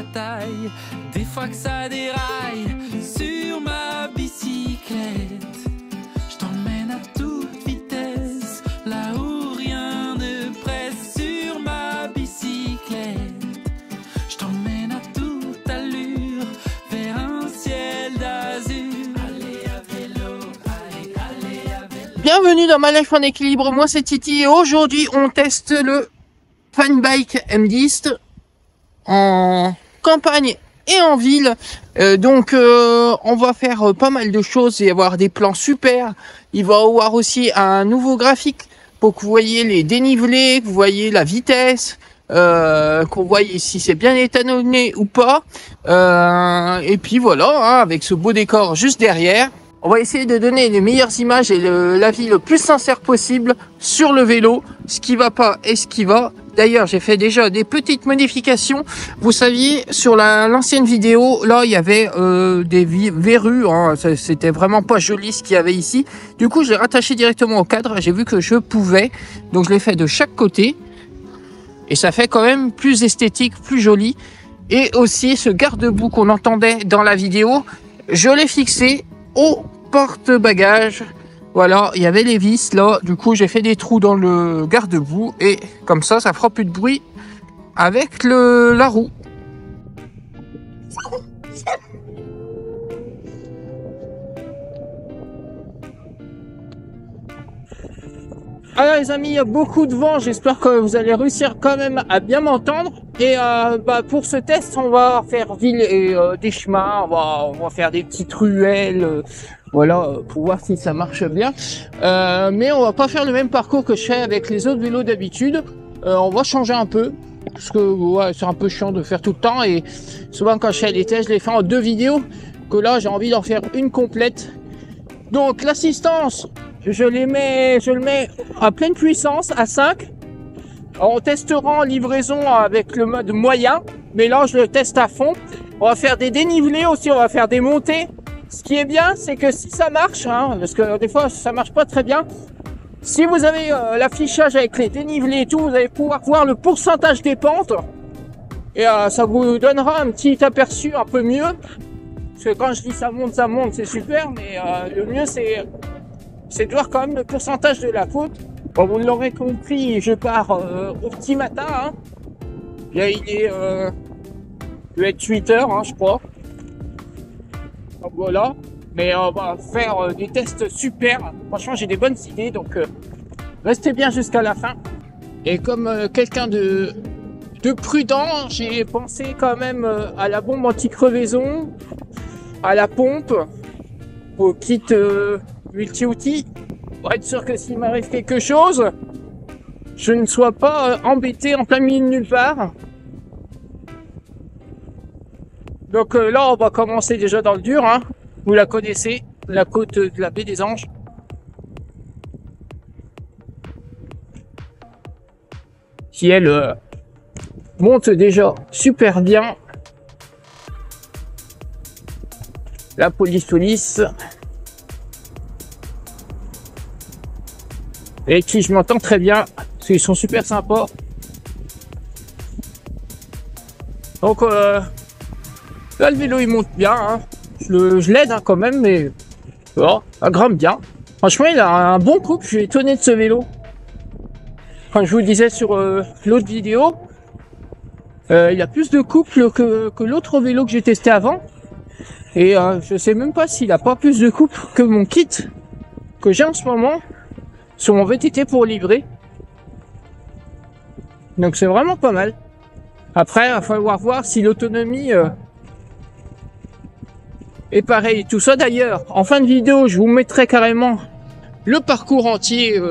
bataille, des fois que ça déraille sur ma bicyclette. Je t'emmène à toute vitesse, là où rien ne presse sur ma bicyclette. Je t'emmène à toute allure vers un ciel d'azur. Allez à vélo, allez, allez à vélo. Bienvenue dans ma life en équilibre, moi c'est Titi et aujourd'hui on teste le Fanbike M10 en campagne et en ville. On va faire pas mal de choses et avoir des plans super. Il va y avoir aussi un nouveau graphique pour que vous voyez les dénivelés, que vous voyez la vitesse, qu'on voie si c'est bien étalonné ou pas. Et puis voilà, hein, avec ce beau décor juste derrière. On va essayer de donner les meilleures images et l'avis le plus sincère possible sur le vélo, ce qui va pas et ce qui va. D'ailleurs, j'ai fait déjà des petites modifications. Vous saviez, sur l'ancienne vidéo, là, il y avait des verrues. Hein, c'était vraiment pas joli ce qu'il y avait ici. Du coup, je l'ai rattaché directement au cadre. J'ai vu que je pouvais. Donc, je l'ai fait de chaque côté. Et ça fait quand même plus esthétique, plus joli. Et aussi, ce garde-boue qu'on entendait dans la vidéo, je l'ai fixé au porte-bagages. Voilà, il y avait les vis là, du coup j'ai fait des trous dans le garde-boue et comme ça fera plus de bruit avec la roue. Alors les amis, il y a beaucoup de vent, j'espère que vous allez réussir quand même à bien m'entendre. Et pour ce test, on va faire ville et des chemins, on va faire des petites ruelles, voilà, pour voir si ça marche bien. Mais on va pas faire le même parcours que je fais avec les autres vélos d'habitude. On va changer un peu, parce que ouais, c'est un peu chiant de faire tout le temps. Et souvent quand je fais des tests, je les fais en 2 vidéos, que là j'ai envie d'en faire une complète. Donc l'assistance, je le mets à pleine puissance, à 5. On testera en livraison avec le mode moyen, mais là je le teste à fond. On va faire des dénivelés aussi, on va faire des montées. Ce qui est bien, c'est que si ça marche, hein, parce que des fois ça marche pas très bien, si vous avez l'affichage avec les dénivelés et tout, vous allez pouvoir voir le pourcentage des pentes. Et ça vous donnera un petit aperçu un peu mieux. Parce que quand je dis ça monte, c'est super, mais le mieux c'est de voir quand même le pourcentage de la côte. Bon, vous l'aurez compris, je pars au petit matin. Hein. Là, il doit être 8 heures, hein, je crois. Donc voilà. Mais on va faire des tests super. Franchement, j'ai des bonnes idées, donc restez bien jusqu'à la fin. Et comme quelqu'un de prudent, j'ai pensé quand même à la bombe anti-crevaison, à la pompe, au kit multi-outils. Pour être sûr que s'il m'arrive quelque chose, je ne sois pas embêté en plein milieu de nulle part. Donc là, on va commencer déjà dans le dur. Hein. Vous la connaissez, la côte de la baie des Anges. Qui elle monte déjà super bien. La police. Et qui je m'entends très bien, parce qu'ils sont super sympas. Donc là le vélo il monte bien, hein. Je l'aide hein, quand même, mais oh, ça grimpe bien. Franchement il a un bon couple, je suis étonné de ce vélo. Comme je vous le disais sur l'autre vidéo, il a plus de couple que l'autre vélo que j'ai testé avant. Et je sais même pas s'il a pas plus de couple que mon kit que j'ai en ce moment sur mon VTT pour livrer. Donc c'est vraiment pas mal. Après, il va falloir voir si l'autonomie est pareille. Tout ça d'ailleurs, en fin de vidéo, je vous mettrai carrément le parcours entier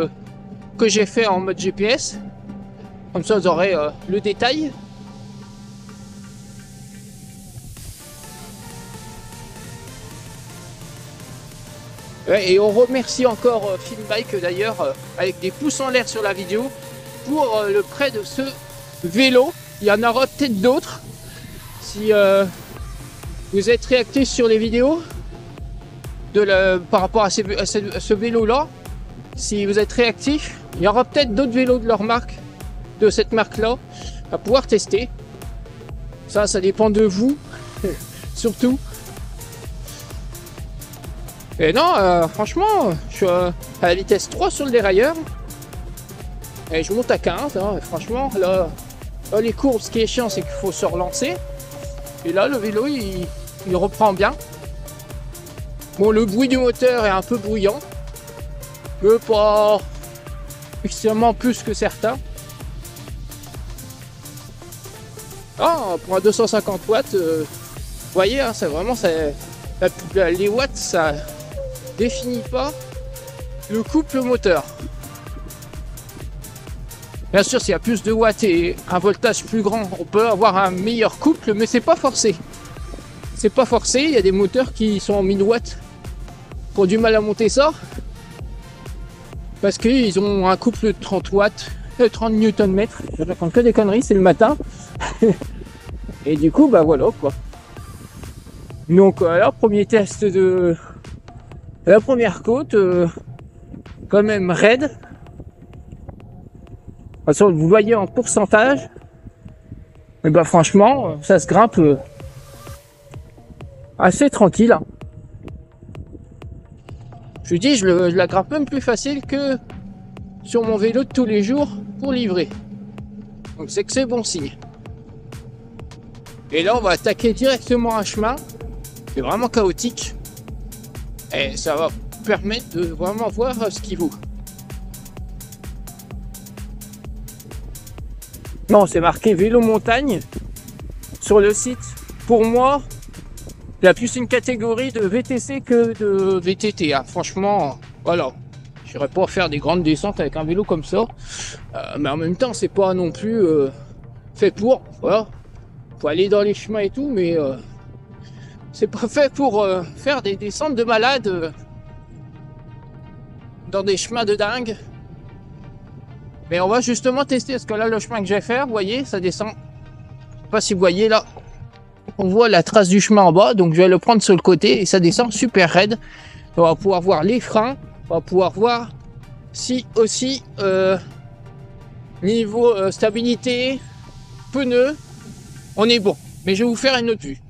que j'ai fait en mode GPS. Comme ça, vous aurez le détail. Ouais, et on remercie encore Fanbike d'ailleurs avec des pouces en l'air sur la vidéo pour le prêt de ce vélo. Il y en aura peut-être d'autres si vous êtes réactifs sur les vidéos par rapport à ce vélo là. Si vous êtes réactifs, il y aura peut-être d'autres vélos de leur marque, de cette marque là, à pouvoir tester. Ça dépend de vous, surtout. Et non, franchement, je suis à la vitesse 3 sur le dérailleur. Et je monte à 15, hein, franchement, là, les courbes, ce qui est chiant, c'est qu'il faut se relancer. Et là, le vélo, il reprend bien. Bon, le bruit du moteur est un peu bruyant, mais pas extrêmement plus que certains. Ah, pour un 250 watts, vous voyez, hein, c'est vraiment, les watts, ça définit pas le couple moteur. Bien sûr, s'il y a plus de watts et un voltage plus grand, on peut avoir un meilleur couple, mais c'est pas forcé. C'est pas forcé, il y a des moteurs qui sont en 1000 watts qui ont du mal à monter ça parce qu'ils ont un couple de 30 watts, 30 Nm. Je raconte que des conneries, c'est le matin. Et du coup, bah voilà quoi. Donc là, premier test de la première côte, quand même raide. De toute façon, vous voyez en pourcentage, et bah franchement, ça se grimpe assez tranquille. Hein. Je vous dis, je la grimpe même plus facile que sur mon vélo de tous les jours pour livrer. Donc c'est que c'est bon signe. Et là, on va attaquer directement un chemin qui est vraiment chaotique. Et ça va permettre de vraiment voir ce qu'il vaut. Non, c'est marqué vélo montagne sur le site. Pour moi, il y a plus une catégorie de VTC que de VTT. Hein. Franchement, voilà. Je n'irais pas faire des grandes descentes avec un vélo comme ça. Mais en même temps, c'est pas non plus fait pour. Voilà. Faut aller dans les chemins et tout, mais c'est pas fait pour faire des descentes de malades dans des chemins de dingue. Mais on va justement tester, parce que là, le chemin que je vais faire, vous voyez, ça descend. Je sais pas si vous voyez là, on voit la trace du chemin en bas, donc je vais le prendre sur le côté et ça descend super raide. On va pouvoir voir les freins, on va pouvoir voir si aussi niveau stabilité, pneus, on est bon. Mais je vais vous faire une autre vue.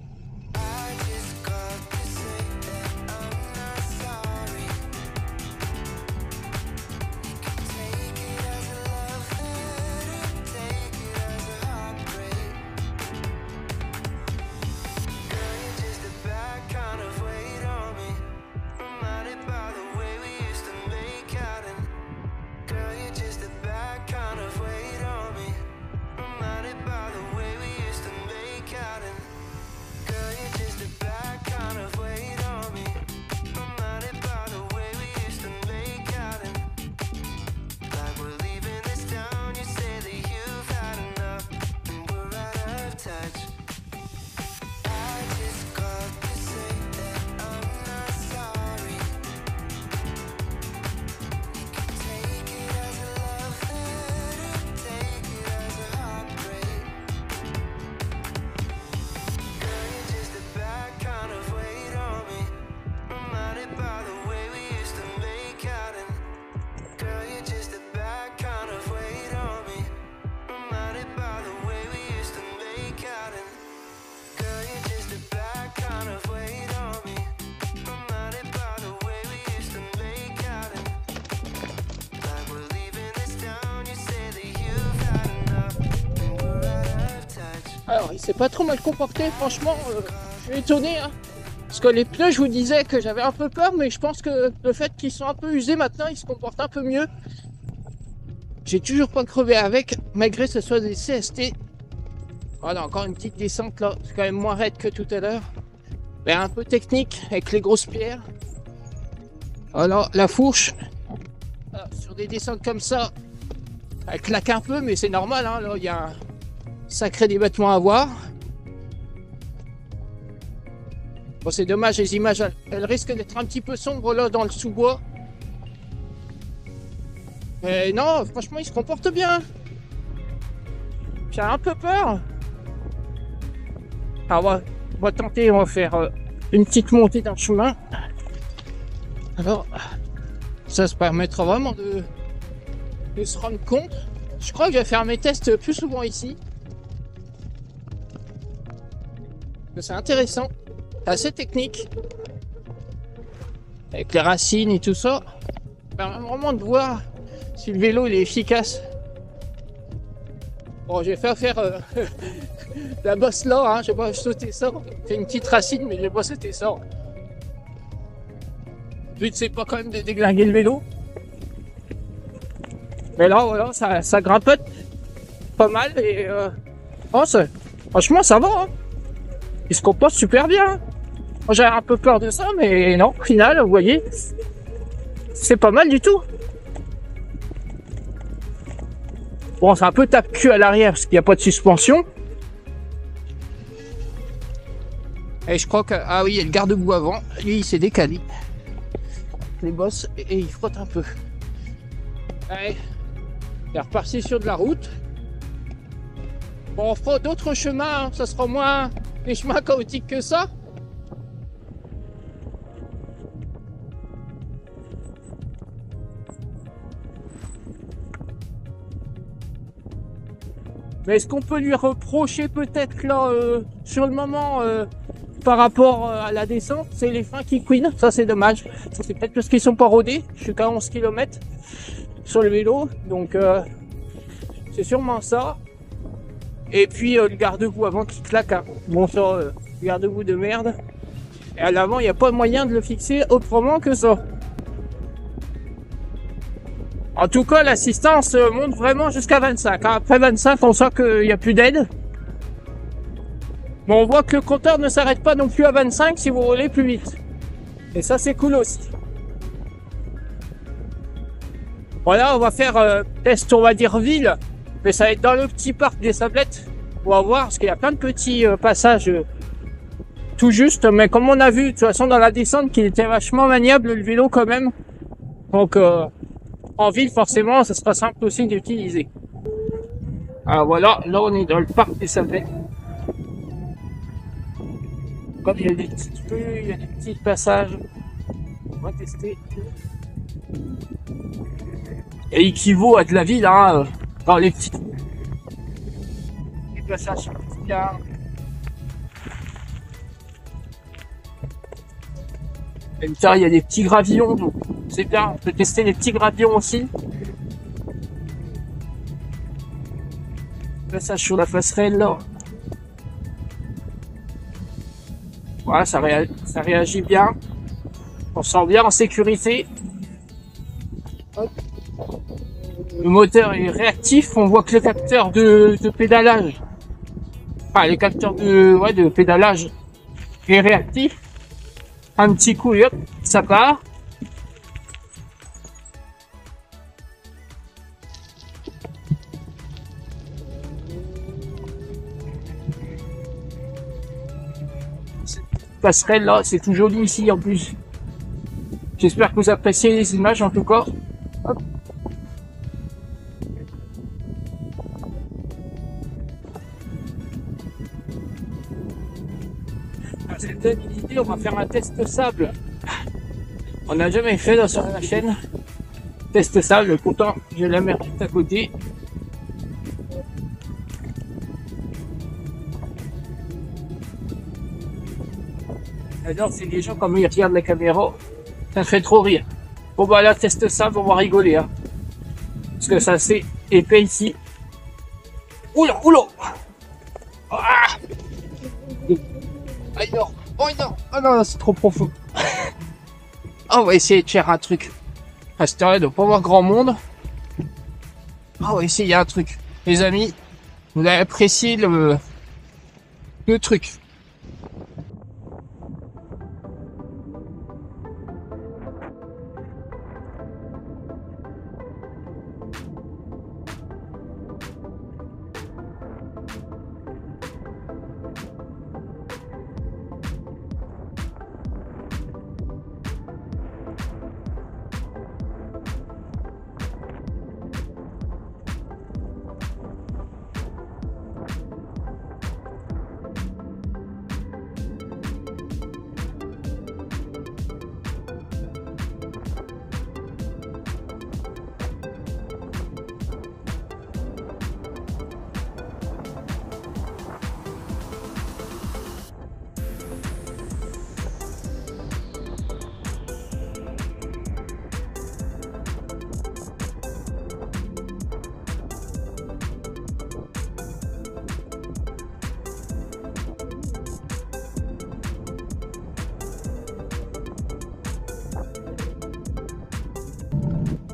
Alors, il s'est pas trop mal comporté, franchement, je suis étonné. Hein. Parce que les pneus, je vous disais que j'avais un peu peur, mais je pense que le fait qu'ils sont un peu usés maintenant, ils se comportent un peu mieux. J'ai toujours pas crevé avec, malgré que ce soit des CST. Voilà, encore une petite descente là, c'est quand même moins raide que tout à l'heure. Mais un peu technique, avec les grosses pierres. Voilà, la fourche. Voilà, sur des descentes comme ça, elle claque un peu, mais c'est normal, hein, là, il y a un sacré débattement à voir. Bon, c'est dommage, les images, elles risquent d'être un petit peu sombres là dans le sous-bois. Mais non, franchement, il se comporte bien. J'ai un peu peur. Alors, on va tenter, on va faire une petite montée dans le chemin. Alors, ça se permettra vraiment de se rendre compte. Je crois que je vais faire mes tests plus souvent ici. C'est intéressant, c'est assez technique. Avec les racines et tout ça. Ça permet vraiment de voir si le vélo il est efficace. Bon, j'ai fait faire la bosse là, hein. J'ai pas sauté ça. J'ai fait une petite racine, mais j'ai pas sauté ça. Le but c'est pas quand même de déglinguer le vélo. Mais là, voilà, ça grimpote pas mal et oh, franchement ça va. Hein. Il se comporte super bien. Moi j'avais un peu peur de ça, mais non, au final, vous voyez, c'est pas mal du tout. Bon, c'est un peu tape-cul à l'arrière parce qu'il n'y a pas de suspension. Et je crois que... Ah oui, il y a le garde-boue avant. Lui, il s'est décalé. Les bosses, et il frotte un peu. Allez, il est reparti sur de la route. Bon, on fera d'autres chemins, hein. Ça sera moins des chemins chaotiques que ça. Mais est-ce qu'on peut lui reprocher peut-être là, sur le moment, par rapport à la descente, c'est les freins qui couinent, ça c'est dommage. C'est peut-être parce qu'ils sont pas rodés, je suis qu'à 11 km sur le vélo, donc c'est sûrement ça. Et puis le garde-boue avant qui claque, hein. Bon ça, le garde-boue de merde. Et à l'avant, il n'y a pas moyen de le fixer autrement que ça. En tout cas, l'assistance monte vraiment jusqu'à 25. Après 25, on sent qu'il n'y a plus d'aide. Mais on voit que le compteur ne s'arrête pas non plus à 25 si vous roulez plus vite. Et ça, c'est cool aussi. Voilà, on va faire test, on va dire ville. Mais ça va être dans le petit parc des Sablettes. On va voir, parce qu'il y a plein de petits passages tout juste. Mais comme on a vu, de toute façon, dans la descente, qu'il était vachement maniable, le vélo quand même. Donc... en ville, forcément, ça sera simple aussi d'utiliser. Alors voilà, là on est dans le parc des Sablettes. Comme il y a des petites rues, il y a des petits passages. On va tester. Et équivaut à de la ville, hein, dans les petits passages bien. Et il y a des petits gravillons, donc c'est bien, on peut tester les petits gravillons aussi. Passage sur la passerelle là. Voilà, ça réagit bien. On se sent bien en sécurité. Hop. Le moteur est réactif, on voit que le capteur de pédalage, enfin le capteur de pédalage est réactif. Un petit coup et hop, ça part. Cette passerelle là, c'est tout joli ici en plus. J'espère que vous appréciez les images en tout cas. Hop. C'est peut-être une idée, on va faire un test sable. On n'a jamais fait là sur la chaîne. Test sable, pourtant j'ai la mer juste à côté. J'adore, c'est les gens comme ils regardent la caméra, ça me fait trop rire. Bon bah là, test sable, on va rigoler, hein. Parce que ça c'est épais ici. Oula, oula. Ah, ah non, oh non, oh non, c'est trop profond. Ah, on va essayer de faire un truc. À cette heure, il ne doit pas avoir grand monde. Ah, on va essayer un truc. Les amis, vous avez apprécié le truc.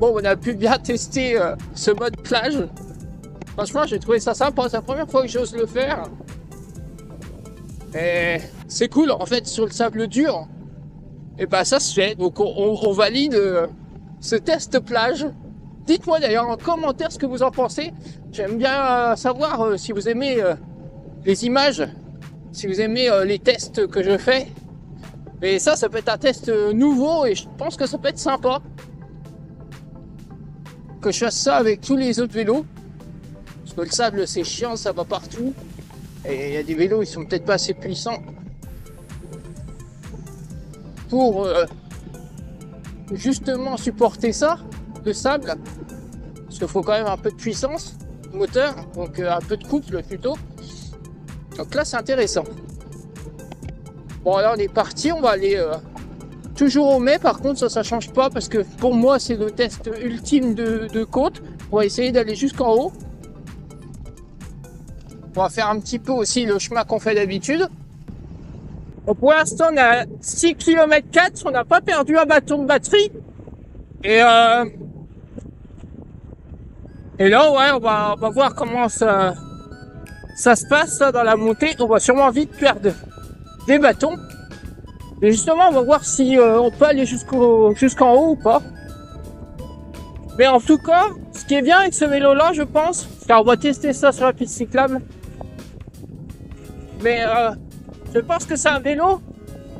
Bon, on a pu bien tester ce mode plage. Franchement, j'ai trouvé ça sympa. C'est la première fois que j'ose le faire. Et c'est cool, en fait, sur le sable dur. Et bah, ça se fait. Donc, on valide ce test plage. Dites-moi d'ailleurs en commentaire ce que vous en pensez. J'aime bien savoir si vous aimez les images, si vous aimez les tests que je fais. Et ça peut être un test nouveau et je pense que ça peut être sympa. Que je fasse ça avec tous les autres vélos. Parce que le sable c'est chiant, ça va partout. Et il y a des vélos, ils sont peut-être pas assez puissants pour justement supporter ça, le sable. Parce qu'il faut quand même un peu de puissance moteur, donc un peu de couple plutôt. Donc là c'est intéressant. Bon là on est parti, on va aller toujours au mai. Par contre ça change pas parce que pour moi c'est le test ultime de côte. On va essayer d'aller jusqu'en haut. On va faire un petit peu aussi le chemin qu'on fait d'habitude. Bon, pour l'instant on a 6 km 4, on n'a pas perdu un bâton de batterie. Et là ouais, on va voir comment ça se passe ça, dans la montée. On va sûrement vite perdre des bâtons. Mais justement on va voir si on peut aller jusqu'en haut ou pas. Mais en tout cas, ce qui est bien avec ce vélo là, je pense, car on va tester ça sur la piste cyclable. Mais je pense que c'est un vélo,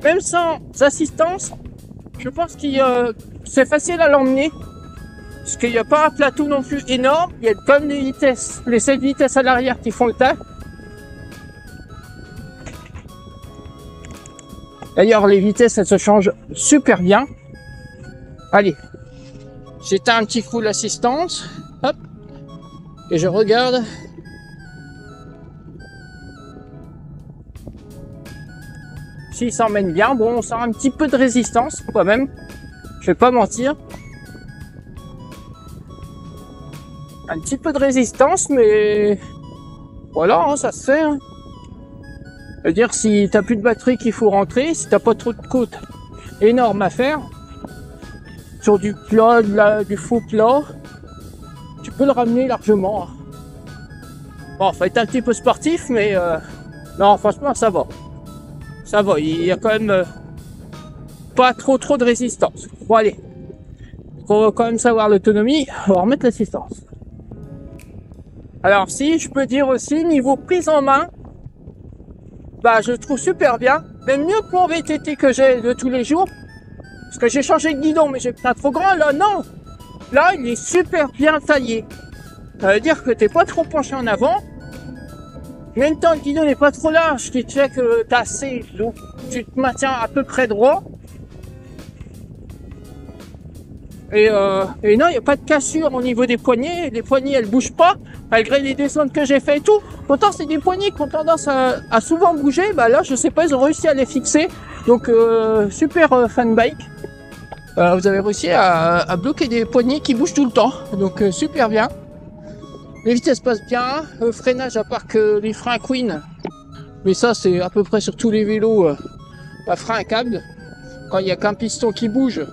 même sans assistance, je pense que c'est facile à l'emmener. Parce qu'il n'y a pas un plateau non plus énorme, il y a comme des vitesses, les 7 vitesses à l'arrière qui font le taf. D'ailleurs les vitesses elles se changent super bien. Allez, j'éteins un petit coup l'assistance, hop, et je regarde. Si ça emmène bien, bon on sent un petit peu de résistance quand même, je vais pas mentir. Un petit peu de résistance, mais voilà, hein, ça se fait. Hein. C'est-à-dire si t'as plus de batterie qu'il faut rentrer, si t'as pas trop de côte énorme à faire, sur du plat, du faux plat, tu peux le ramener largement. Bon, faut être un petit peu sportif, mais non, franchement, ça va. Ça va, il y a quand même pas trop de résistance. Bon, allez. On va quand même savoir l'autonomie, on va remettre l'assistance. Alors si, je peux dire aussi, niveau prise en main, bah je le trouve super bien, même mieux que mon VTT que j'ai de tous les jours, parce que j'ai changé de guidon, mais j'ai pas trop grand, là non, là il est super bien taillé, ça veut dire que t'es pas trop penché en avant, même temps le guidon n'est pas trop large, qui te fait que t'as assez, donc tu te maintiens à peu près droit, et non, il n'y a pas de cassure au niveau des poignées. Les poignées, elles bougent pas, malgré les descentes que j'ai fait et tout. Pourtant, c'est des poignées qui ont tendance à souvent bouger. Bah là, je sais pas, ils ont réussi à les fixer. Donc, super fan bike. Vous avez réussi à bloquer des poignées qui bougent tout le temps. Donc, super bien. Les vitesses passent bien. Freinage, à part que les freins Queen. Mais ça, c'est à peu près sur tous les vélos. À frein à câble. Quand il n'y a qu'un piston qui bouge.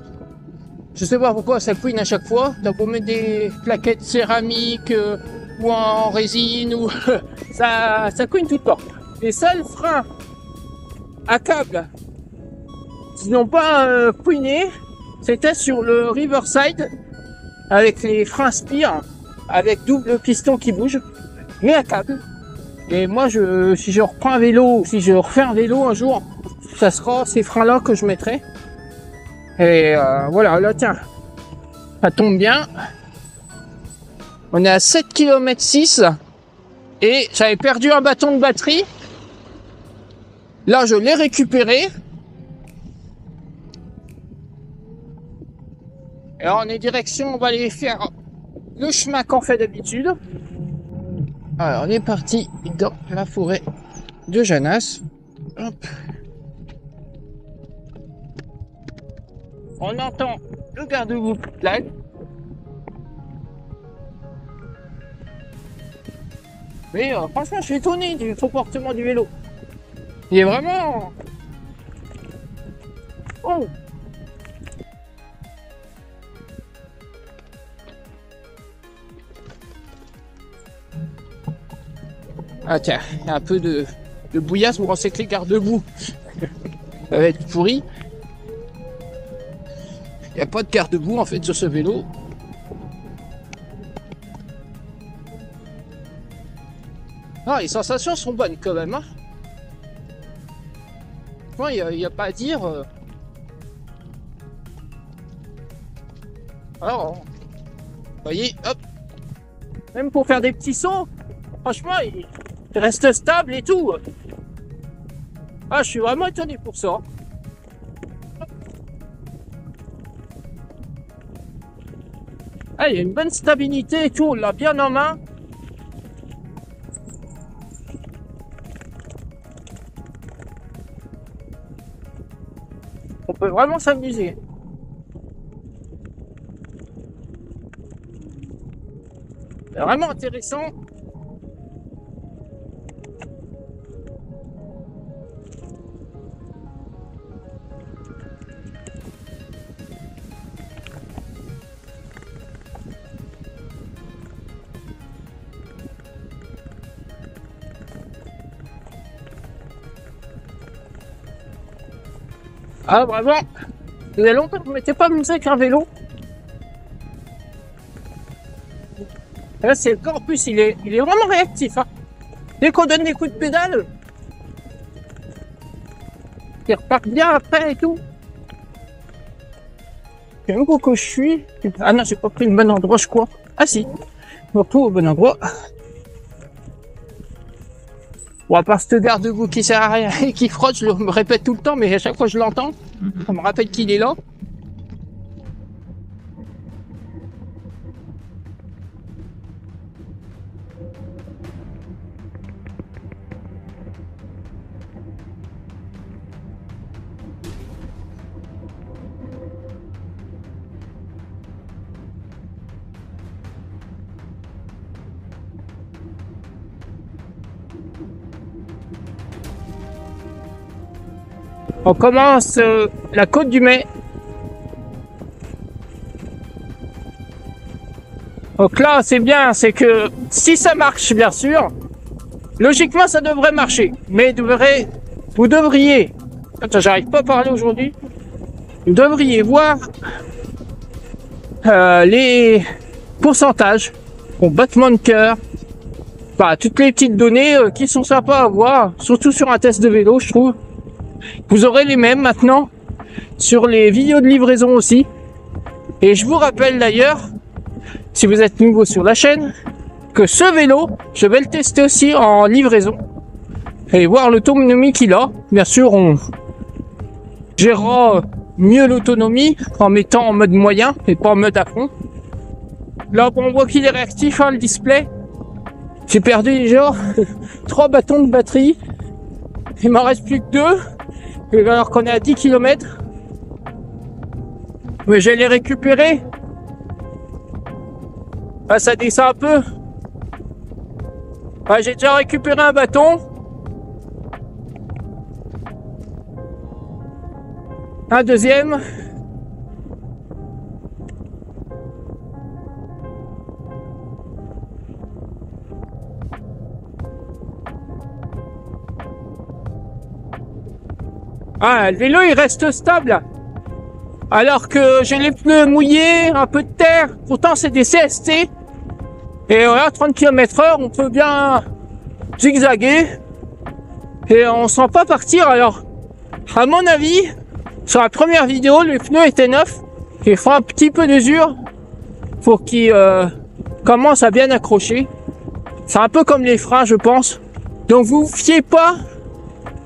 Je sais pas pourquoi ça couine à chaque fois. T'as beau mettre des plaquettes céramiques ou en résine ou ça couine tout le temps. Les seuls freins à câble qui n'ont pas couiné, c'était sur le Riverside avec les freins Spear avec double piston qui bouge, mais à câble. Et moi, si je reprends un vélo, si je refais un vélo un jour, ça sera ces freins-là que je mettrai. Et voilà, là tiens, ça tombe bien. On est à 7 km 6 et j'avais perdu un bâton de batterie. Là, je l'ai récupéré. Et là, on est direction, on va aller faire le chemin qu'on fait d'habitude. Alors, on est parti dans la forêt de Janas. Hop. On entend le garde-boue là. Mais franchement, je suis étonné du comportement du vélo. Il est vraiment... Oh. Ah tiens, il y a un peu de bouillasse, vous pensez que les garde-boue ça va être pourri. Il n'y a pas de garde-boue en fait sur ce vélo. Ah, les sensations sont bonnes quand même. Hein. Il n'y a pas à dire. Alors, vous voyez, hop. Même pour faire des petits sauts, franchement, il reste stable et tout. Ah, je suis vraiment étonné pour ça. Ah, il y a une bonne stabilité et tout, on l'a bien en main. On peut vraiment s'amuser. C'est vraiment intéressant. Ah vraiment, il y a longtemps que je ne m'étais pas amusé avec un vélo. Là c'est le corps, en plus il est vraiment réactif. Hein. Dès qu'on donne des coups de pédale, il repart bien après et tout. J'aime beaucoup où je suis. Ah non, j'ai pas pris le bon endroit je crois. Ah si, je me retrouve au bon endroit. Bon, à part ce garde-boue qui sert à rien et qui frotte, je me répète tout le temps, mais à chaque fois je l'entends, ça me rappelle qu'il est là. On commence la côte du Mai. Donc là, c'est bien, c'est que si ça marche, bien sûr, logiquement, ça devrait marcher. Mais vous devriez, attends, j'arrive pas à parler aujourd'hui, vous devriez voir les pourcentages, bon, battement de cœur, bah, toutes les petites données qui sont sympas à voir, surtout sur un test de vélo, je trouve. Vous aurez les mêmes maintenant sur les vidéos de livraison aussi. Et je vous rappelle d'ailleurs, si vous êtes nouveau sur la chaîne, que ce vélo, je vais le tester aussi en livraison et voir l'autonomie qu'il a. Bien sûr, on gérera mieux l'autonomie en mettant en mode moyen et pas en mode à fond. Là, on voit qu'il est réactif, hein, le display. J'ai perdu déjà 3 bâtons de batterie. Il m'en reste plus que 2. Alors qu'on est à 10 km. Mais je vais les récupérer. Ah, ça descend un peu. Ah, j'ai déjà récupéré un bâton. Un deuxième. Ah, le vélo il reste stable. Alors que j'ai les pneus mouillés, un peu de terre. Pourtant c'est des CST. Et voilà, 30 km/h, on peut bien zigzaguer. Et on sent pas partir. Alors, à mon avis, sur la première vidéo, les pneus étaient neufs. Il faut un petit peu d'usure pour qu'ils commencent à bien accrocher. C'est un peu comme les freins, je pense. Donc vous vous fiez pas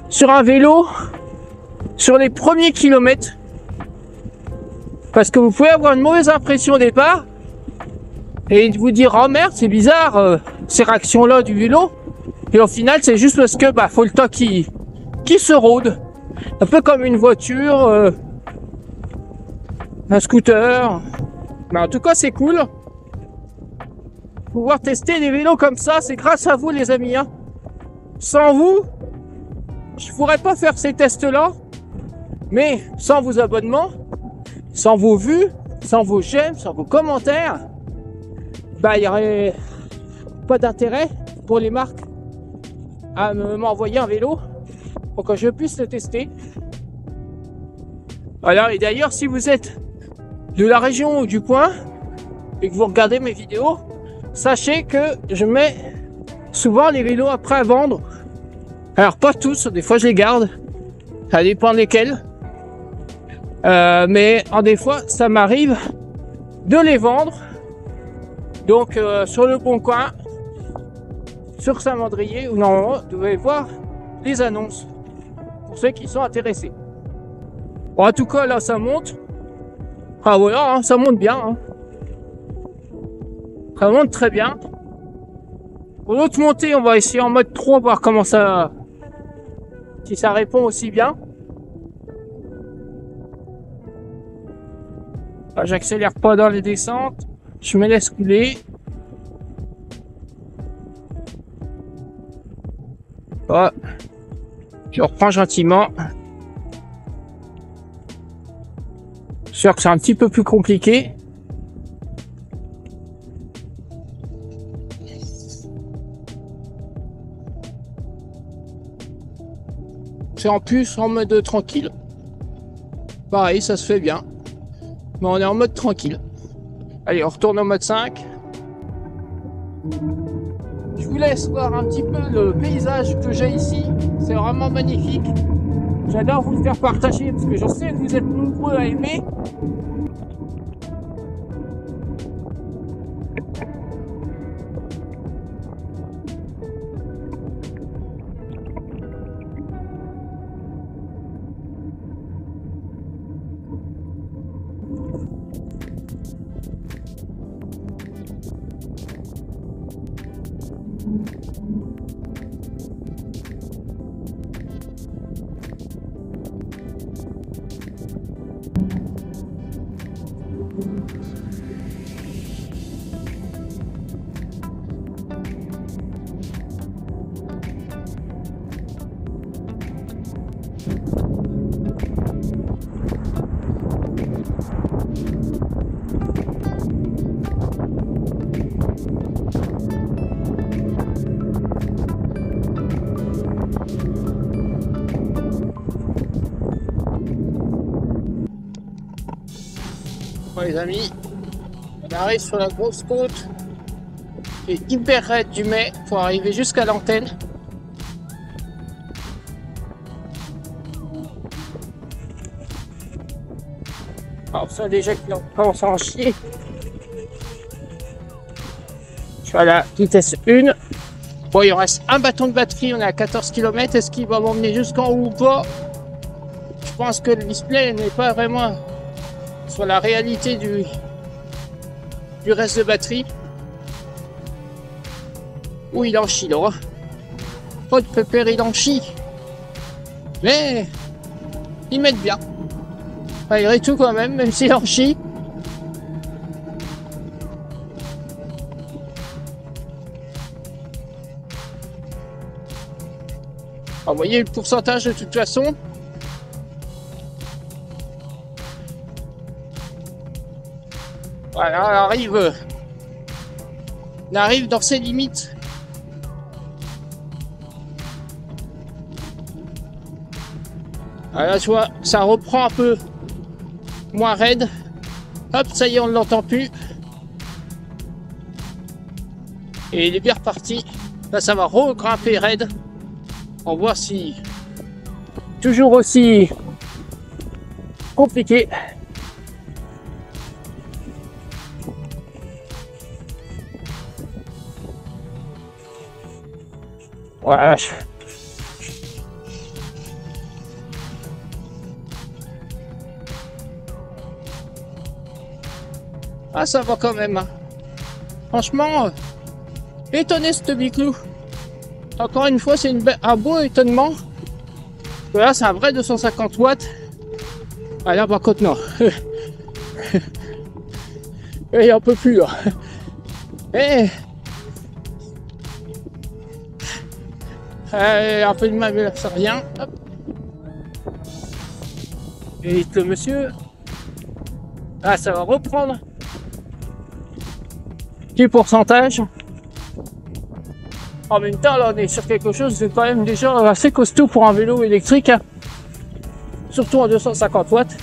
sur un vélo sur les premiers kilomètres, parce que vous pouvez avoir une mauvaise impression au départ et vous dire oh merde c'est bizarre ces réactions là du vélo, et au final c'est juste parce que bah faut le temps qui se rôde, un peu comme une voiture, un scooter. Mais en tout cas c'est cool pouvoir tester des vélos comme ça, c'est grâce à vous les amis, hein. Sans vous je pourrais pas faire ces tests là. Mais sans vos abonnements, sans vos vues, sans vos j'aime, sans vos commentaires, bah il n'y aurait pas d'intérêt pour les marques à m'envoyer un vélo pour que je puisse le tester. Voilà, et d'ailleurs, si vous êtes de la région ou du coin et que vous regardez mes vidéos, sachez que je mets souvent les vélos après à vendre. Alors pas tous, des fois je les garde, ça dépend lesquels. Mais en des fois, ça m'arrive de les vendre. Donc sur le Bon Coin, sur Saint-Mandrier, où normalement vous devez voir les annonces pour ceux qui sont intéressés. Bon, en tout cas là ça monte. Ah voilà, hein, ça monte bien. Hein. Ça monte très bien. Pour l'autre montée, on va essayer en mode 3, voir comment ça, si ça répond aussi bien. Ah, j'accélère pas dans les descentes, je me laisse couler. Ah, je reprends gentiment. Je suis sûr que c'est un petit peu plus compliqué. C'est en plus en mode tranquille. Pareil, ça se fait bien. Mais on est en mode tranquille. Allez, on retourne au mode 5. Je vous laisse voir un petit peu le paysage que j'ai ici. C'est vraiment magnifique. J'adore vous le faire partager parce que je sais que vous êtes nombreux à aimer. Bon les amis, on arrive sur la grosse côte qui est hyper raide du Mai pour arriver jusqu'à l'antenne. Alors ça déjà qu'il commence à en chier. Je suis à la vitesse 1. Bon, il en reste un bâton de batterie, on est à 14 km. Est-ce qu'il va m'emmener jusqu'en haut ou pas? Je pense que le display n'est pas vraiment sur la réalité du reste de batterie. Ouh, il en chie là. Pas de pépère, il en chie. Mais ils mettent bien. Malgré tout quand même s'il en chie. Alors, vous voyez le pourcentage de toute façon. Voilà, on arrive dans ses limites. Voilà, tu vois, ça reprend un peu moins raide. Hop, ça y est, on ne l'entend plus. Et il est bien reparti. Là, ça va regrimper raide. On va voir si toujours aussi compliqué. Voilà. Ah, ça va quand même. Franchement, étonné ce biclou. Encore une fois, c'est un beau étonnement. Là, c'est un vrai 250 watts. Ah là, par contre, non. Et on peut plus là. Et un peu de mal, mais ça rien. Hop. Et le monsieur. Ah, ça va reprendre. Petit pourcentage. En même temps, là, on est sur quelque chose de quand même déjà assez costaud pour un vélo électrique, hein. Surtout en 250 watts.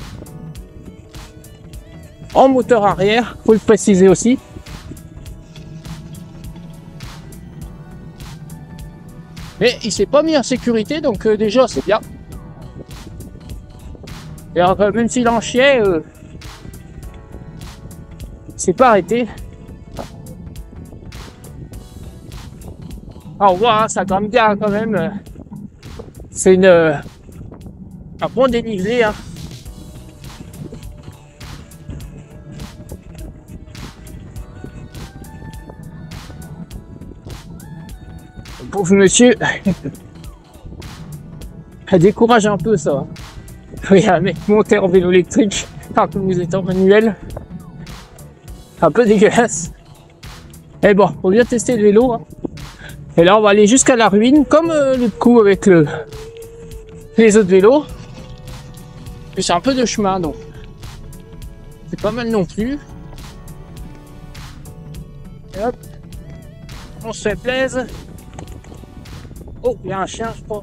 En moteur arrière, faut le préciser aussi. Mais il s'est pas mis en sécurité, donc déjà c'est bien. Et alors, même s'il en chiait, il s'est pas arrêté. Alors, on voit, hein, ça grimpe bien quand même. C'est un bon dénivelé, hein. Le pauvre monsieur, ça décourage un peu ça. Oui, un mec monté en vélo électrique alors que vous êtes en manuel. Un peu dégueulasse. Et bon, on vient tester le vélo, hein. Et là, on va aller jusqu'à la ruine, comme le coup avec les autres vélos. Et c'est un peu de chemin, donc c'est pas mal non plus. Et hop, on se fait plaisir. Oh, il y a un chien, je crois.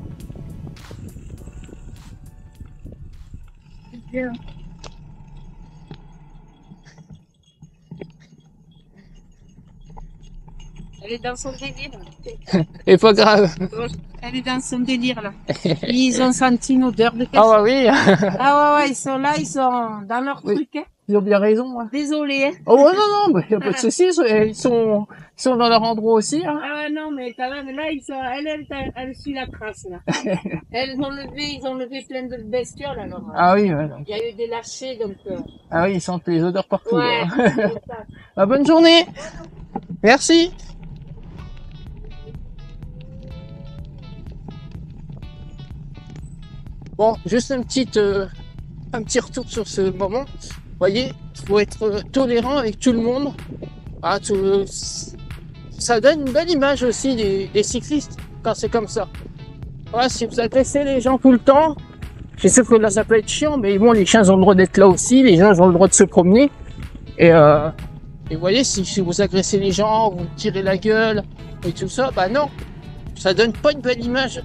Bien. Elle est dans son délire. Et pas grave. Elle est dans son délire là. Ils ont senti une odeur de quelque Ah chose. bah oui, Ah ouais, ils sont là, ils sont dans leur Oui. truc. Hein. ils ont bien raison. Hein. Désolé. Hein. Oh non, non, bah, y a pas de souci, ils sont dans leur endroit aussi. Hein. Ah ouais, non, mais quand même, là, ils sont, elle suit la trace là. Ils ont levé plein de bestioles alors. Ah oui, ouais. Il y a eu des lâchers donc. Ah oui, ils sentent les odeurs partout. Ouais. Hein. c'est ça. Bah, bonne journée. Merci. Bon, juste un petit retour sur ce moment. Vous voyez, il faut être tolérant avec tout le monde. Ah, ça donne une belle image aussi des cyclistes quand c'est comme ça. Voilà, si vous agressez les gens tout le temps, je sais que là ça peut être chiant, mais bon, les chiens ont le droit d'être là aussi, les gens ont le droit de se promener. Et vous voyez, si vous agressez les gens, vous tirez la gueule et tout ça, bah non, ça donne pas une belle image.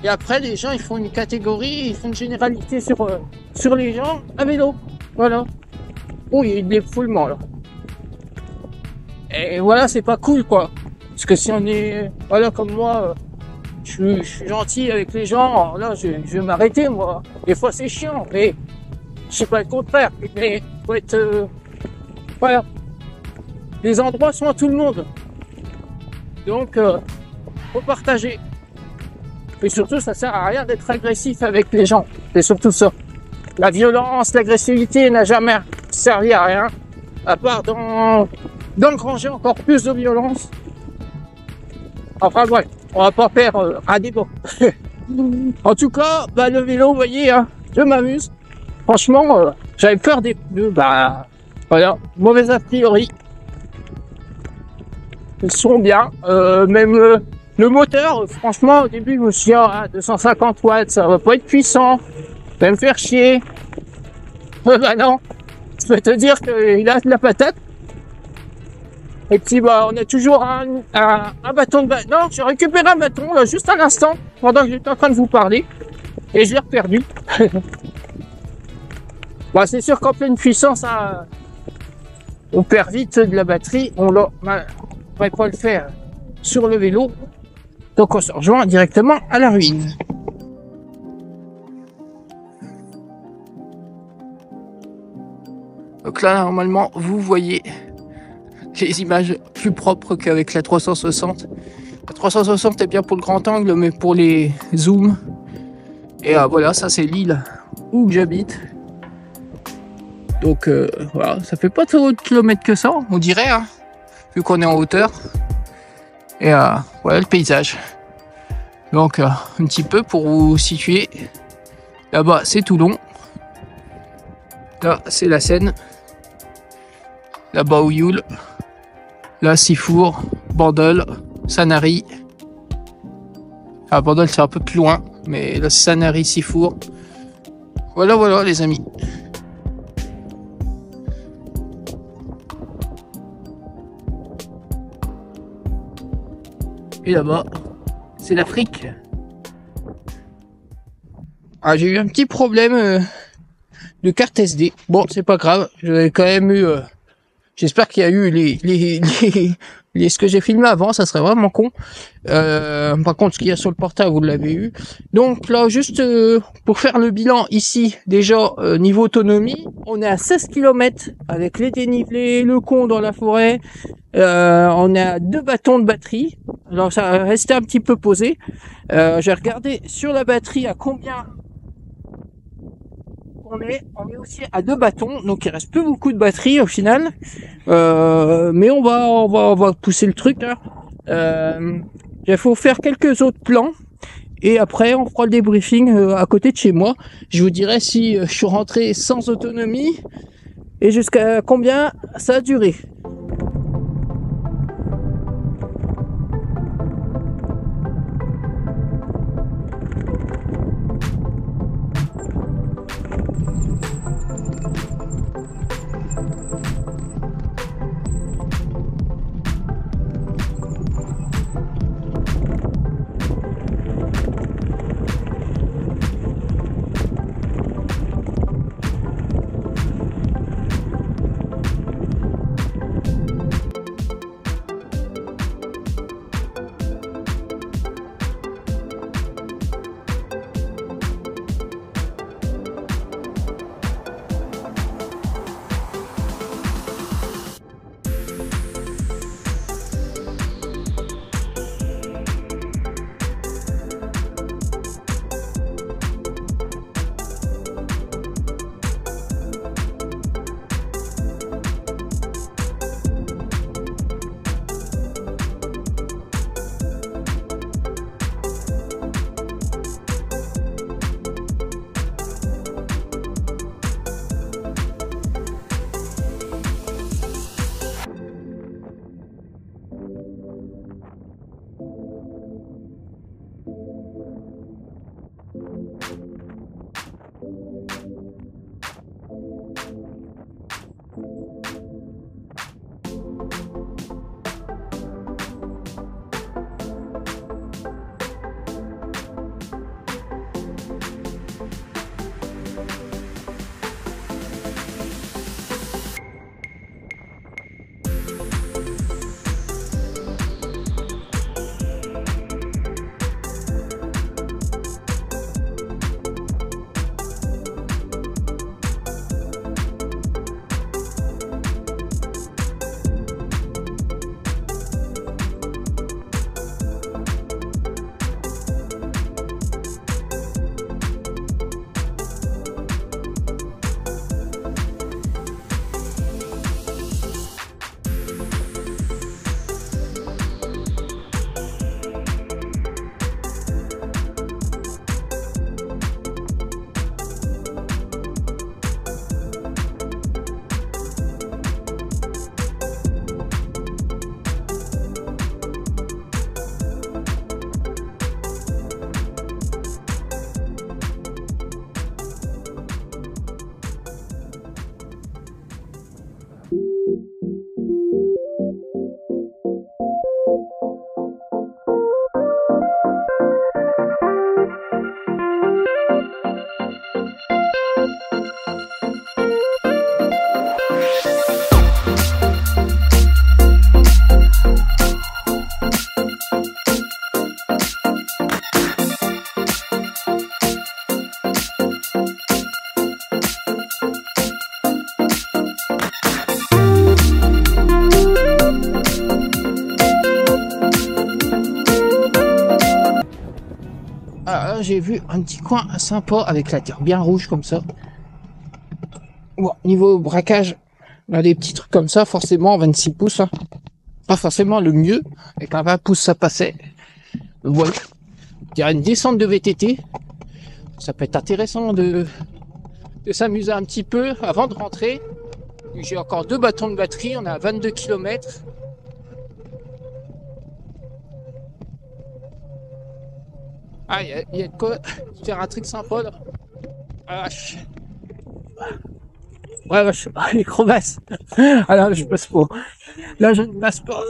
Et après, les gens, ils font une catégorie, ils font une généralité sur les gens à vélo. Voilà. Oh, il y a eu de l'effoulement, là. Et voilà, c'est pas cool, quoi. Parce que si on est, voilà, comme moi, je suis gentil avec les gens, alors là, je vais m'arrêter, moi. Des fois, c'est chiant, mais je sais pas le contraire. Mais faut être, voilà. Les endroits sont à tout le monde. Donc, faut partager. Et surtout, ça sert à rien d'être agressif avec les gens. C'est surtout ça. La violence, l'agressivité n'a jamais servi à rien. À part d'engranger encore plus de violence. Enfin, ouais, on va pas faire un débat. En tout cas, bah, le vélo, vous voyez, hein, je m'amuse. Franchement, j'avais peur des pneus. Bah, voilà, mauvais a priori. Ils sont bien. Même le moteur, franchement, au début, je me suis dit, ah, 250 watts, ça va pas être puissant. Ça va me faire chier. Bah non, je peux te dire qu'il a de la patate. Et puis, bah, on a toujours un bâton de bâton. Non, j'ai récupéré un bâton, là, juste à l'instant, pendant que j'étais en train de vous parler. Et je l'ai perdu. Bah, c'est sûr qu'en pleine puissance, hein, on perd vite de la batterie. On ne pourrait pas le faire sur le vélo. Donc on se rejoint directement à la ruine. Donc là, normalement, vous voyez les images plus propres qu'avec la 360. La 360 est bien pour le grand angle, mais pour les zooms. Et voilà, ça c'est l'île où j'habite. Donc voilà, ça fait pas trop de kilomètres que ça, on dirait, hein, vu qu'on est en hauteur. Et voilà le paysage. Donc un petit peu pour vous situer. Là-bas c'est Toulon. Là c'est la Seine. Là-bas Ouyoul. Là Sifour, Bandol, Sanary. Ah Bandol c'est un peu plus loin. Mais là Sanary, Sifour. Voilà voilà les amis. Et là-bas, c'est l'Afrique. Ah, j'ai eu un petit problème de carte SD. Bon, c'est pas grave. J'avais quand même eu... J'espère qu'il y a eu ce que j'ai filmé avant, ça serait vraiment con. Par contre, ce qu'il y a sur le portable, vous l'avez eu. Donc là, juste pour faire le bilan ici, déjà, niveau autonomie, on est à 16 km avec les dénivelés, le con dans la forêt. On est à 2 bâtons de batterie. Alors ça va rester un petit peu posé. J'ai regardé sur la batterie à combien on est aussi à 2 bâtons, donc il reste plus beaucoup de batterie au final. Mais on va pousser le truc là. Il faut faire quelques autres plans et après on fera le débriefing à côté de chez moi. Je vous dirai si je suis rentré sans autonomie et jusqu'à combien ça a duré. J'ai vu un petit coin sympa avec la terre bien rouge comme ça. Bon, niveau braquage, on a des petits trucs comme ça, forcément 26 pouces. Hein. Pas forcément le mieux, avec un 20 pouces ça passait. Voilà. Je dirais une descente de VTT. Ça peut être intéressant de s'amuser un petit peu avant de rentrer. J'ai encore 2 bâtons de batterie, on est à 22 km. Ah, il y a de quoi faire un truc sympa là. Ah, vache. Ouais, vache, les crevasses. Ah là, je passe pas. Là, je ne passe pas.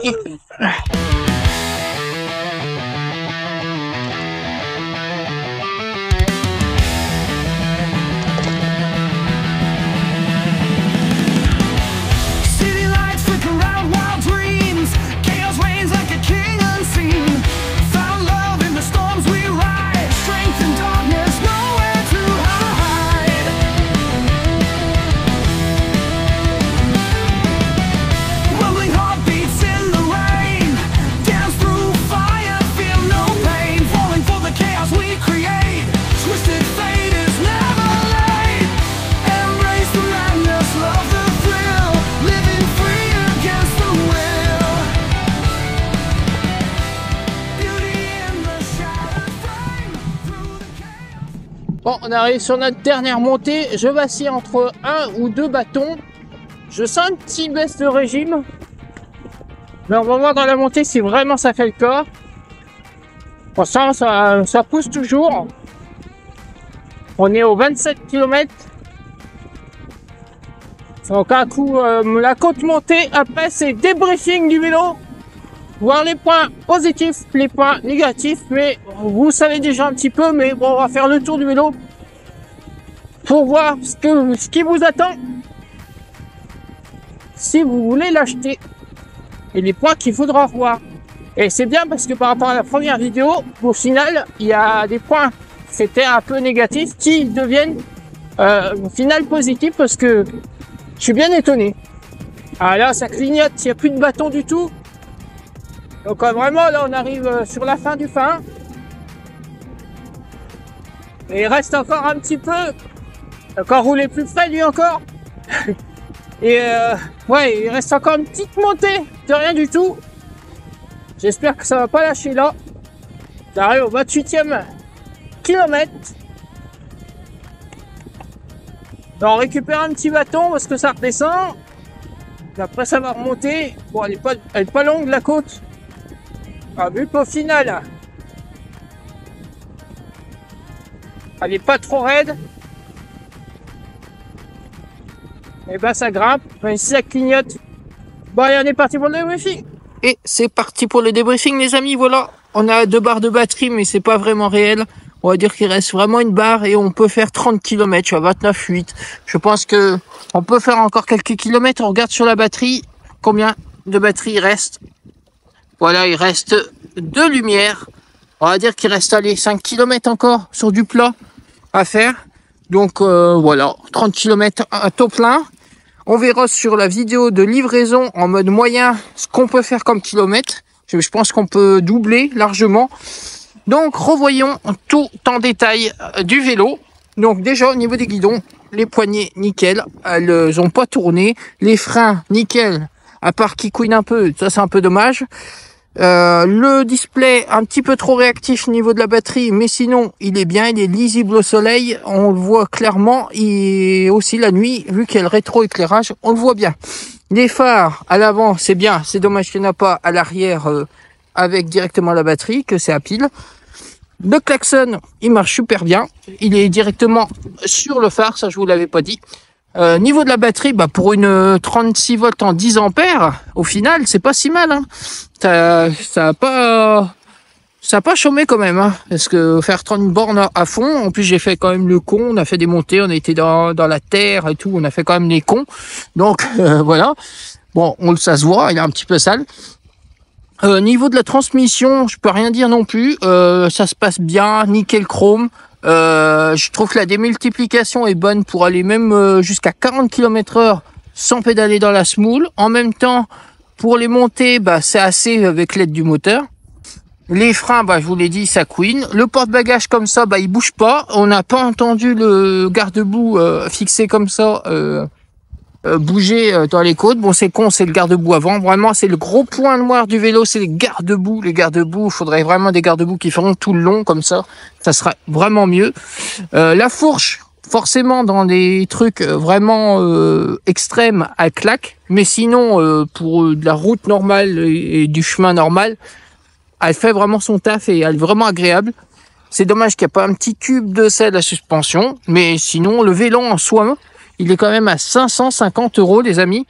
Bon, on arrive sur notre dernière montée. Je vacille entre un ou deux bâtons. Je sens une petite baisse de régime. Mais on va voir dans la montée si vraiment ça fait le corps. Pour ça, ça pousse toujours. On est au 27 km. Donc un coup, la côte montée. Après, c'est débriefing du vélo. Voir les points positifs, les points négatifs. Mais vous savez déjà un petit peu. Mais bon, on va faire le tour du vélo. Pour voir ce qui vous attend. Si vous voulez l'acheter. Et les points qu'il faudra revoir. Et c'est bien parce que par rapport à la première vidéo, au final, il y a des points c'était un peu négatifs qui deviennent au final positifs parce que je suis bien étonné. Ah là, ça clignote, il n'y a plus de bâton du tout. Donc vraiment, là, on arrive sur la fin du fin. Et il reste encore un petit peu. Encore rouler plus près, lui, encore. Et ouais, il reste encore une petite montée de rien du tout. J'espère que ça va pas lâcher là. J'arrive au 28e kilomètre. On récupère un petit bâton parce que ça redescend. Et après ça va remonter. Bon, elle est pas longue la côte. Ah, vu qu'au final, elle est pas trop raide. Et ben ça grimpe, même si ça clignote. Bon allez, on est parti pour le débriefing. Et c'est parti pour le débriefing les amis, voilà. On a 2 barres de batterie mais c'est pas vraiment réel. On va dire qu'il reste vraiment une barre et on peut faire 30 km, je suis à 29,8. Je pense que on peut faire encore quelques kilomètres. On regarde sur la batterie combien de batterie il reste. Voilà, il reste 2 lumières. On va dire qu'il reste allez 5 km encore sur du plat à faire. Donc voilà, 30 km à taux plein. On verra sur la vidéo de livraison en mode moyen ce qu'on peut faire comme kilomètre. Je pense qu'on peut doubler largement. Donc revoyons tout en détail du vélo. Donc déjà au niveau des guidons, les poignées nickel, elles ont pas tourné. Les freins nickel, à part qu'ils couinent un peu, ça c'est un peu dommage. Le display un petit peu trop réactif au niveau de la batterie, mais sinon il est bien, il est lisible au soleil, on le voit clairement, et aussi la nuit, vu qu'il y a le rétroéclairage, on le voit bien. Les phares à l'avant c'est bien, c'est dommage qu'il n'y en a pas à l'arrière avec directement la batterie, que c'est à pile. Le klaxon, il marche super bien, il est directement sur le phare, ça je vous l'avais pas dit. Niveau de la batterie, bah pour une 36 volts en 10 ampères, au final, c'est pas si mal. Hein. Ça a pas chômé quand même. Hein, parce que faire 30 bornes à fond, en plus j'ai fait quand même le con, on a fait des montées, on a été dans la terre et tout, on a fait quand même les cons. Donc voilà. Bon, ça se voit, il est un petit peu sale. Niveau de la transmission, je peux rien dire non plus. Ça se passe bien, nickel chrome. Je trouve que la démultiplication est bonne pour aller même jusqu'à 40 km/h sans pédaler dans la semoule. En même temps, pour les montées, bah, c'est assez avec l'aide du moteur. Les freins, bah, je vous l'ai dit, ça couine. Le porte-bagages comme ça, bah, il bouge pas. On n'a pas entendu le garde-boue fixé comme ça bouger dans les côtes. Bon, c'est con, c'est le garde-boue avant. Vraiment, c'est le gros point noir du vélo, c'est les garde-boue. Les garde-boue, il faudrait vraiment des garde-boue qui feront tout le long comme ça. Ça sera vraiment mieux. La fourche, forcément, dans des trucs vraiment extrêmes, elle claque. Mais sinon, pour de la route normale et du chemin normal, elle fait vraiment son taf et elle est vraiment agréable. C'est dommage qu'il n'y a pas un petit tube de selle à suspension. Mais sinon, le vélo en soi, il est quand même à 550 €, les amis.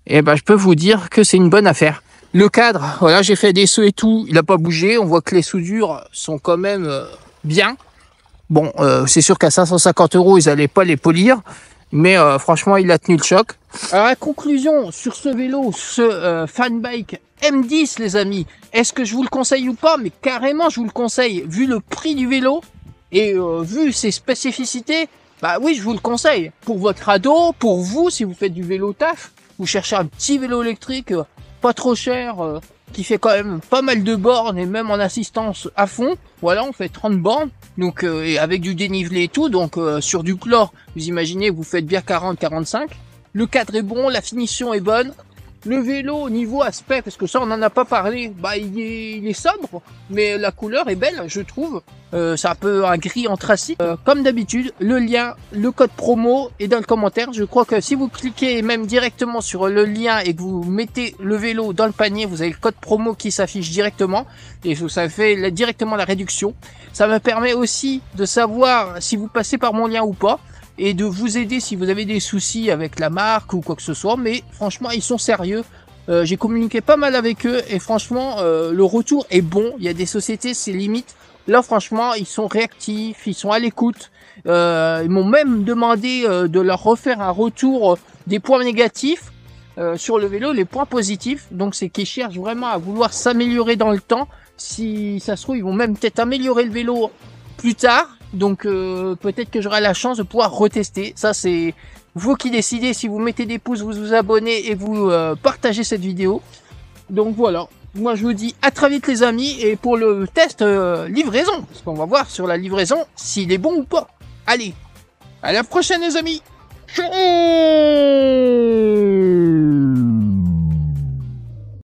Et ben, je peux vous dire que c'est une bonne affaire. Le cadre, voilà, j'ai fait des sauts et tout, il n'a pas bougé. On voit que les soudures sont quand même bien. Bon, c'est sûr qu'à 550 €, ils n'allaient pas les polir. Mais franchement, il a tenu le choc. Alors, la conclusion sur ce vélo, ce Fanbike M10, les amis. Est-ce que je vous le conseille ou pas? Mais carrément, je vous le conseille. Vu le prix du vélo et vu ses spécificités, bah oui, je vous le conseille. Pour votre ado, pour vous, si vous faites du vélo taf, vous cherchez un petit vélo électrique pas trop cher, qui fait quand même pas mal de bornes et même en assistance à fond. Voilà, on fait 30 bornes, donc et avec du dénivelé et tout, donc sur du chlore, vous imaginez, vous faites bien 40-45. Le cadre est bon, la finition est bonne. Le vélo, niveau aspect, parce que ça on n'en a pas parlé, bah il est sobre, mais la couleur est belle, je trouve. C'est un peu un gris anthracite. Comme d'habitude, le lien, le code promo est dans le commentaire. Je crois que si vous cliquez même directement sur le lien et que vous mettez le vélo dans le panier, vous avez le code promo qui s'affiche directement. Et ça fait directement la réduction. Ça me permet aussi de savoir si vous passez par mon lien ou pas. Et de vous aider si vous avez des soucis avec la marque ou quoi que ce soit. Mais franchement, ils sont sérieux. J'ai communiqué pas mal avec eux et franchement, le retour est bon. Il y a des sociétés, c'est limite. Là, franchement, ils sont réactifs, ils sont à l'écoute. Ils m'ont même demandé de leur refaire un retour des points négatifs sur le vélo, les points positifs. Donc, c'est qu'ils cherchent vraiment à vouloir s'améliorer dans le temps. Si ça se trouve, ils vont même peut-être améliorer le vélo plus tard. Donc, peut-être que j'aurai la chance de pouvoir retester. Ça, c'est vous qui décidez. Si vous mettez des pouces, vous vous abonnez et vous partagez cette vidéo. Donc, voilà. Moi, je vous dis à très vite, les amis. Et pour le test livraison, parce qu'on va voir sur la livraison s'il est bon ou pas. Allez, à la prochaine, les amis. Ciao.